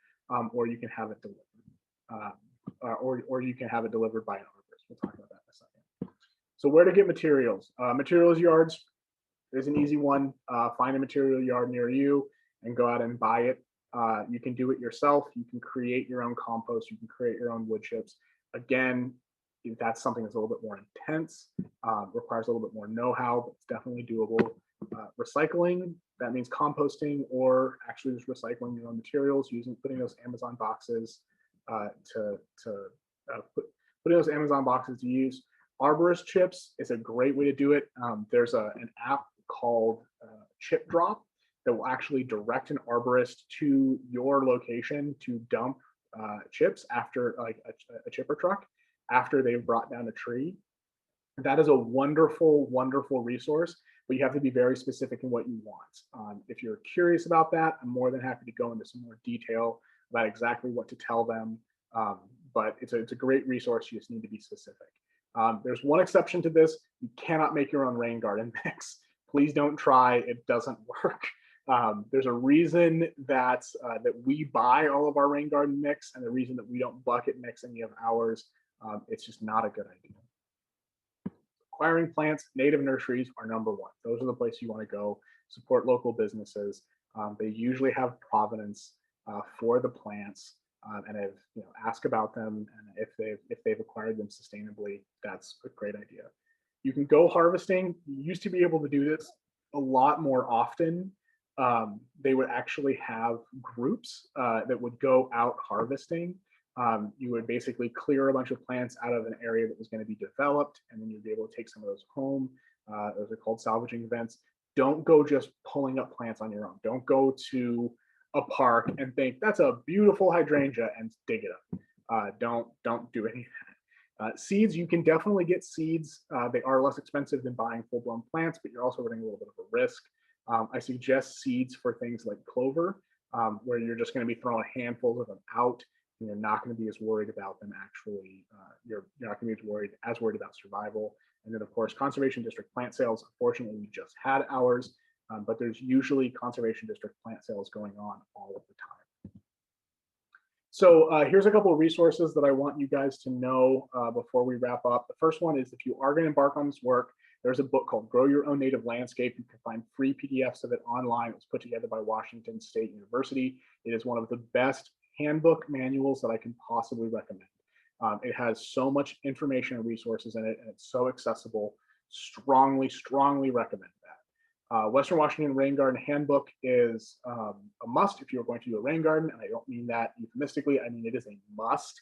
or you can have it delivered. Or you can have it delivered by an arborist. We'll talk about that in a second. So where to get materials? Materials yards is an easy one. Find a material yard near you and go out and buy it. You can do it yourself. You can create your own compost. You can create your own wood chips. Again, that's something that's a little bit more intense, requires a little bit more know-how, but it's definitely doable. Recycling, that means composting or actually just recycling your own materials, putting those Amazon boxes putting those Amazon boxes to use. Arborist chips is a great way to do it. There's an app called Chip Drop that will actually direct an arborist to your location to dump chips after like a chipper truck after they've brought down a tree. That is a wonderful, wonderful resource, but you have to be very specific in what you want. If you're curious about that, I'm more than happy to go into some more detail about exactly what to tell them. But it's a great resource. You just need to be specific. There's one exception to this. You cannot make your own rain garden mix. Please don't try. It doesn't work. There's a reason that we buy all of our rain garden mix, and the reason that we don't bucket mix any of ours. It's just not a good idea. Acquiring plants, native nurseries are number one. Those are the places you want to go. Support local businesses. They usually have provenance for the plants, and ask about them. And if they've acquired them sustainably, that's a great idea. You can go harvesting. You used to be able to do this a lot more often. They would actually have groups that would go out harvesting. You would basically clear a bunch of plants out of an area that was going to be developed, and then you'd be able to take some of those home. Those are called salvaging events. Don't go just pulling up plants on your own. Don't go to a park and think that's a beautiful hydrangea and dig it up. Don't do any of that. Seeds, you can definitely get seeds. They are less expensive than buying full-blown plants, but you're also running a little bit of a risk. I suggest seeds for things like clover, where you're just going to be throwing handfuls of them out, and you're not going to be as worried about them actually. You're not going to be as worried about survival. And then, of course, conservation district plant sales. Unfortunately, we just had ours, but there's usually conservation district plant sales going on all of the time. So here's a couple of resources that I want you guys to know before we wrap up. The first one is, if you are going to embark on this work, there's a book called Grow Your Own Native Landscape. You can find free PDFs of it online. It was put together by Washington State University. It is one of the best handbook manuals that I can possibly recommend. It has so much information and resources in it, and it's so accessible. Strongly, strongly recommend that. Western Washington Rain Garden Handbook is a must if you're going to do a rain garden, and I don't mean that euphemistically. I mean it is a must.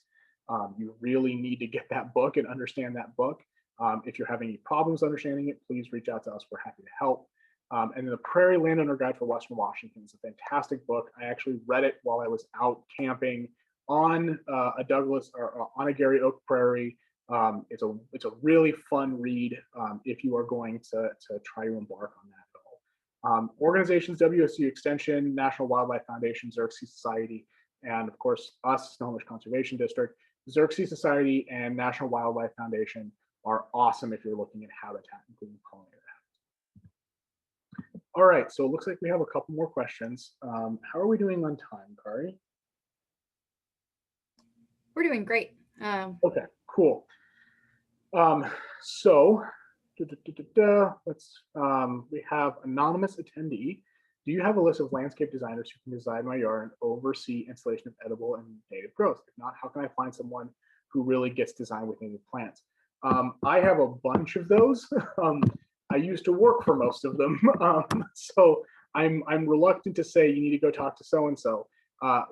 You really need to get that book and understand that book. If you're having any problems understanding it, please reach out to us. We're happy to help. And then the Prairie Landowner Guide for Western Washington is a fantastic book. I actually read it while I was out camping on a Douglas or on a Gary Oak prairie. It's a really fun read if you are going to try to embark on that at all. Organizations: WSU Extension, National Wildlife Foundation, Xerxes Society, and of course us, Snohomish Conservation District. Xerxes Society and National Wildlife Foundation are awesome if you're looking at habitat, including pollinator habitat. All right, so it looks like we have a couple more questions. How are we doing on time, Kari? We're doing great. Okay, cool. So let's we have anonymous attendee. Do you have a list of landscape designers who can design my yard and oversee installation of edible and native growth? If not, how can I find someone who really gets design with native plants? I have a bunch of those. I used to work for most of them, so I'm reluctant to say you need to go talk to so and so.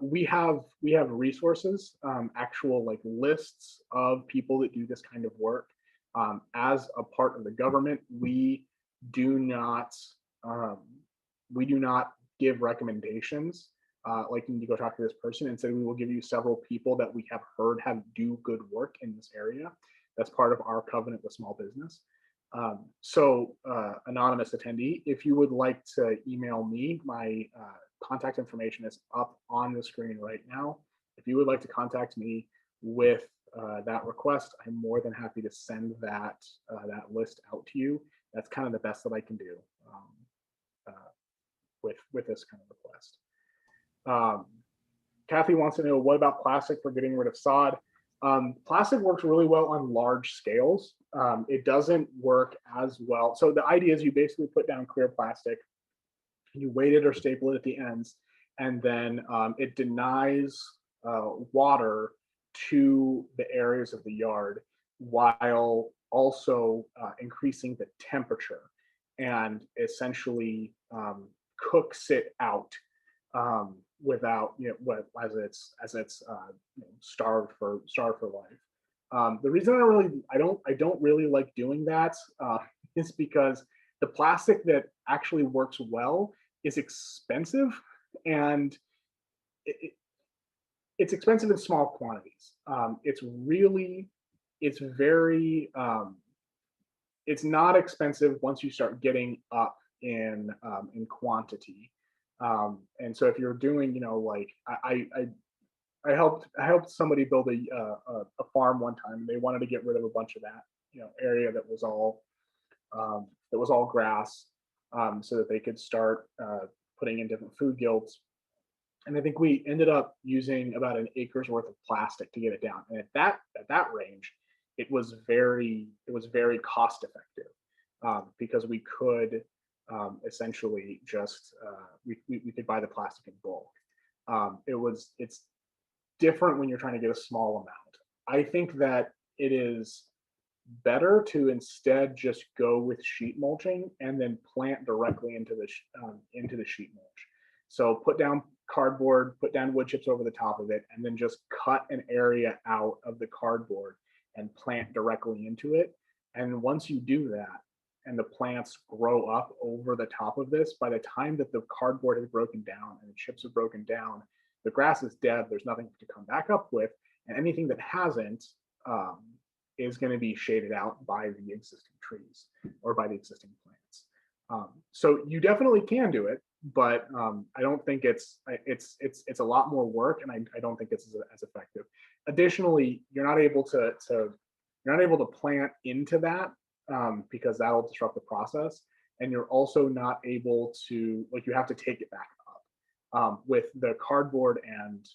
We have resources, actual like lists of people that do this kind of work. As a part of the government, we do not give recommendations. Like you need to go talk to this person, and so we will give you several people that we have heard do good work in this area. That's part of our covenant with small business. Anonymous attendee, if you would like to email me, my contact information is up on the screen right now. If you would like to contact me with that request, I'm more than happy to send that list out to you. That's kind of the best that I can do with this kind of request. Kathy wants to know, what about plastic for getting rid of sod? Plastic works really well on large scales. It doesn't work as well. So the idea is you basically put down clear plastic, you weight it or staple it at the ends, and then it denies water to the areas of the yard while also increasing the temperature, and essentially cooks it out without, as it's starved for life. The reason I don't really like doing that is because the plastic that actually works well is expensive, and it's expensive in small quantities. It's not expensive once you start getting up in quantity. And so if you're doing, like I helped somebody build a farm one time. They wanted to get rid of a bunch of that, area that was all grass, so that they could start putting in different food guilds. And I think we ended up using about an acre's worth of plastic to get it down. And at that range, it was very cost effective, because we could essentially just we could buy the plastic in bulk. It's different when you're trying to get a small amount. I think that it is better to instead just go with sheet mulching and then plant directly into the sheet mulch. So put down cardboard, put down wood chips over the top of it, and then just cut an area out of the cardboard and plant directly into it. And once you do that, and the plants grow up over the top of this, by the time that the cardboard has broken down and the chips have broken down, the grass is dead. There's nothing to come back up with, and anything that hasn't is going to be shaded out by the existing trees or by the existing plants. So you definitely can do it, but I don't think it's a lot more work, and I don't think it's as effective. Additionally, you're not able to plant into that because that'll disrupt the process, and you're also not able to, like, you have to take it back up with the cardboard and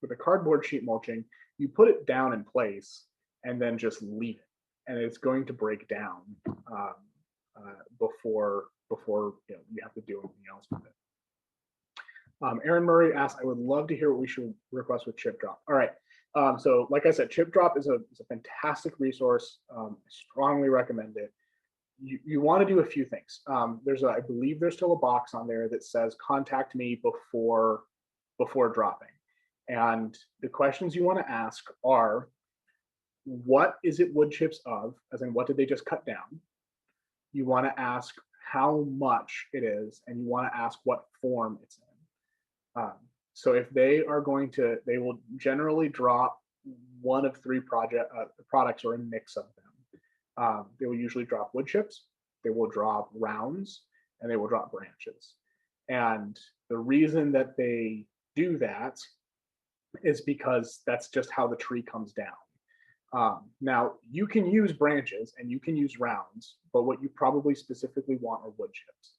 with the cardboard sheet mulching. You put it down in place and then just leave it, and it's going to break down before you have to do anything else with it. Aaron Murray asked, I would love to hear what we should request with chip drop. All right. So like I said, chip drop is a fantastic resource. I strongly recommend it. You want to do a few things. I believe there's still a box on there that says contact me before dropping. And the questions you want to ask are, what is it wood chips of? As in, what did they just cut down? You want to ask how much it is, and you want to ask what form it's in. So if they will generally drop one of three products or a mix of them. They will usually drop wood chips, they will drop rounds, and they will drop branches. And the reason that they do that is because that's just how the tree comes down. Now, you can use branches and you can use rounds, but what you probably specifically want are wood chips.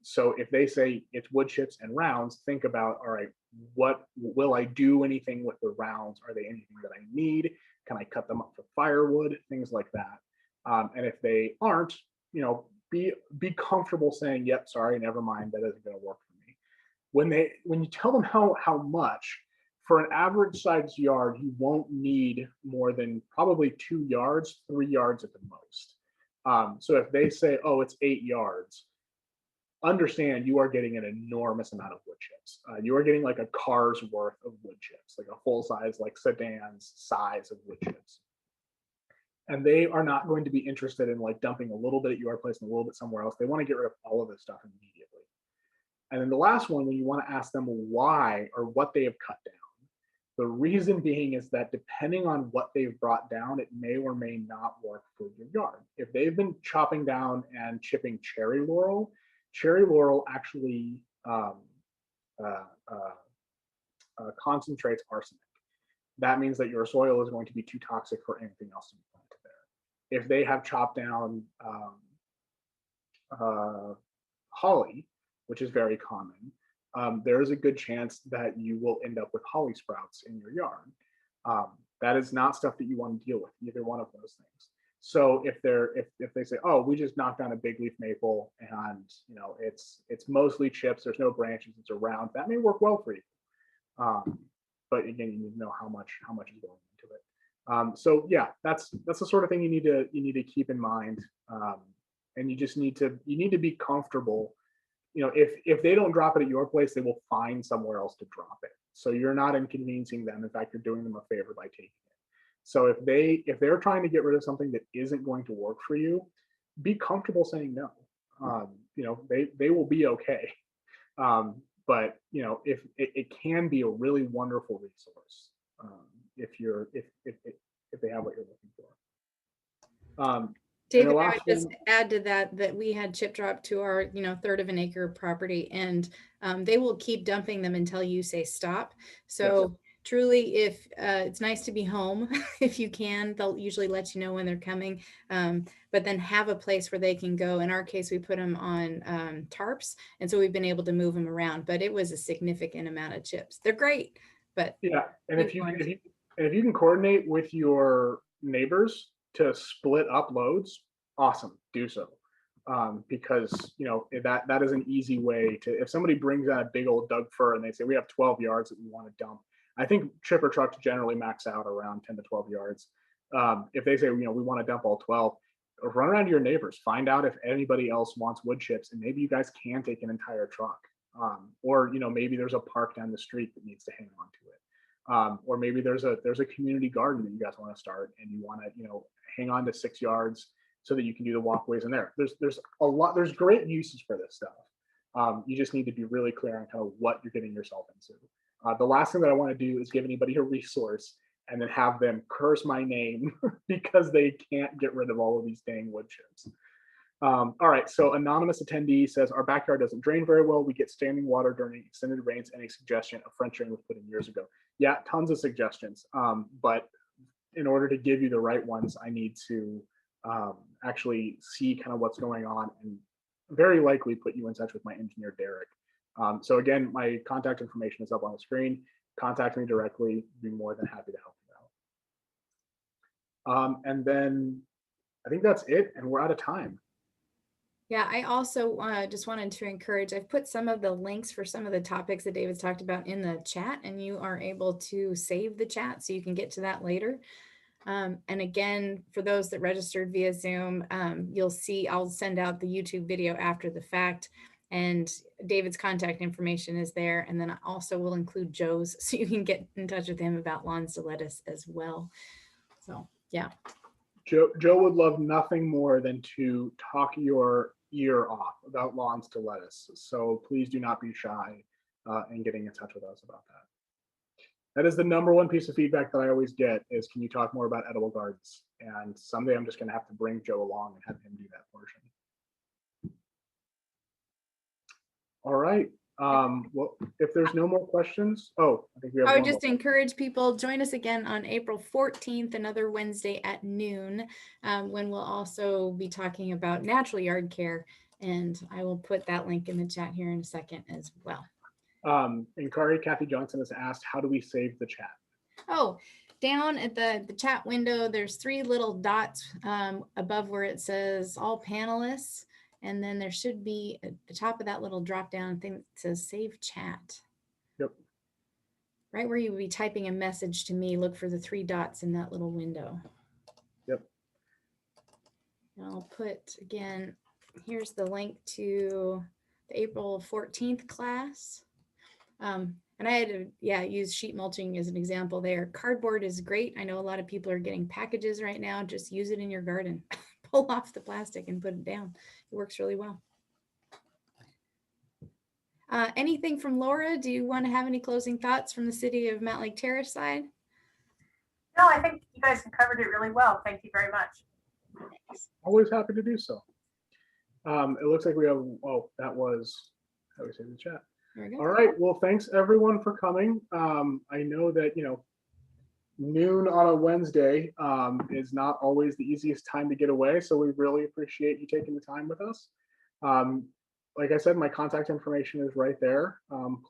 So if they say it's wood chips and rounds, think about, all right, what will I do anything with the rounds? Are they anything that I need? Can I cut them up for firewood? Things like that. And if they aren't, be comfortable saying, yep, sorry, never mind, that isn't going to work for me. When you tell them how much, for an average sized yard, you won't need more than probably 2 yards, 3 yards at the most. So if they say, oh, it's 8 yards, understand you are getting an enormous amount of wood chips. You are getting like a car's worth of wood chips, like a full size, like sedan's size of wood chips. And they are not going to be interested in like dumping a little bit at your place and a little bit somewhere else. They want to get rid of all of this stuff immediately. And then the last one, when you want to ask them why or what they have cut down, the reason being is that depending on what they've brought down, it may or may not work for your yard. If they've been chopping down and chipping cherry laurel actually concentrates arsenic. That means that your soil is going to be too toxic for anything else to be planted there. If they have chopped down holly, which is very common, there is a good chance that you will end up with holly sprouts in your yard. That is not stuff that you want to deal with, either one of those things. So if they say, oh, we just knocked down a big leaf maple and it's mostly chips, there's no branches, it's a round, that may work well for you. But again, you need to know how much is going into it. So yeah, that's the sort of thing you need to keep in mind. And you need to be comfortable. If they don't drop it at your place, they will find somewhere else to drop it. So you're not inconveniencing them. In fact, you're doing them a favor by taking it. So if they're trying to get rid of something that isn't going to work for you, be comfortable saying no. They will be okay. But if it can be a really wonderful resource if they have what you're looking for. David, I would just add to that we had chip drop to our, third of an acre property, and they will keep dumping them until you say stop. So yes. Truly, if it's nice to be home, if you can, they'll usually let you know when they're coming, but then have a place where they can go. In our case, we put them on tarps, and so we've been able to move them around, but it was a significant amount of chips. They're great, but yeah. And if you can coordinate with your neighbors to split up loads, awesome, do so. Because that is an easy way to, if somebody brings out a big old Doug fir and they say we have 12 yards that we want to dump, I think chipper trucks generally max out around 10 to 12 yards. If they say, we want to dump all 12, run around to your neighbors, find out if anybody else wants wood chips, and maybe you guys can take an entire truck. Or maybe there's a park down the street that needs to hang on to it. Or maybe there's a community garden that you guys want to start, and you want to hang on to 6 yards so that you can do the walkways in there. There's great uses for this stuff. You just need to be really clear on kind of what you're getting yourself into. The last thing that I want to do is give anybody a resource and then have them curse my name because they can't get rid of all of these dang wood chips. All right, so anonymous attendee says, our backyard doesn't drain very well. We get standing water during extended rains. Any suggestion? A French drain was put in years ago. Yeah, tons of suggestions. But in order to give you the right ones, I need to actually see kind of what's going on and very likely put you in touch with my engineer, Derek. So again, my contact information is up on the screen. Contact me directly. Be more than happy to help you out. And then I think that's it, and we're out of time. Yeah, I also just wanted to encourage, I've put some of the links for some of the topics that David's talked about in the chat, and you are able to save the chat so you can get to that later. And again, for those that registered via Zoom, you'll see I'll send out the YouTube video after the fact, and David's contact information is there. And then I also will include Joe's so you can get in touch with him about lawns to lettuce as well. So yeah. Joe would love nothing more than to talk your ear off about lawns to lettuce. So please do not be shy in getting in touch with us about that. That is the #1 piece of feedback that I always get is, can you talk more about edible gardens? And someday I'm just going to have to bring Joe along and have him do that portion. All right. Well, if there's no more questions, I think we have. I would just encourage people, join us again on April 14th, another Wednesday at noon, when we'll also be talking about natural yard care. And I will put that link in the chat here in a second as well. And Kathy Johnson has asked, how do we save the chat? Oh, down at the chat window, there's 3 little dots above where it says all panelists. And then there should be at the top of that little drop down thing that says save chat. Yep. Right where you would be typing a message to me, look for the 3 dots in that little window. Yep. And I'll put, again, here's the link to the April 14th class. And I had to, use sheet mulching as an example there. Cardboard is great. I know a lot of people are getting packages right now. Just use it in your garden. Pull off the plastic and put it down. It works really well. Anything from Laura? Do you want to have any closing thoughts from the city of Mountlake Terrace side? No, I think you guys covered it really well. Thank you very much. Thanks. Always happy to do so. It looks like we have, that was how we say in the chat. There we go. All right. Well, thanks everyone for coming. I know that, noon on a Wednesday is not always the easiest time to get away. So we really appreciate you taking the time with us. Like I said, my contact information is right there.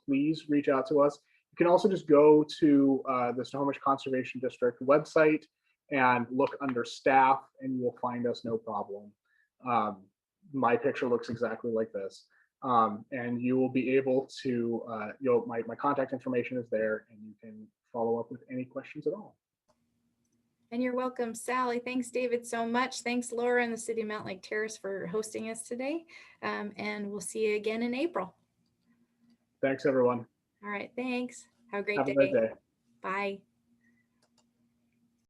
Please reach out to us. You can also just go to the Snohomish Conservation District website and look under staff, and you will find us no problem. My picture looks exactly like this. And you will be able to, my contact information is there, and you can follow up with any questions at all. And you're welcome, Sally. Thanks, David, so much. Thanks, Laura and the City of Mountlake Terrace for hosting us today. And we'll see you again in April. Thanks, everyone. All right, thanks. Have a great Have a great day. Bye.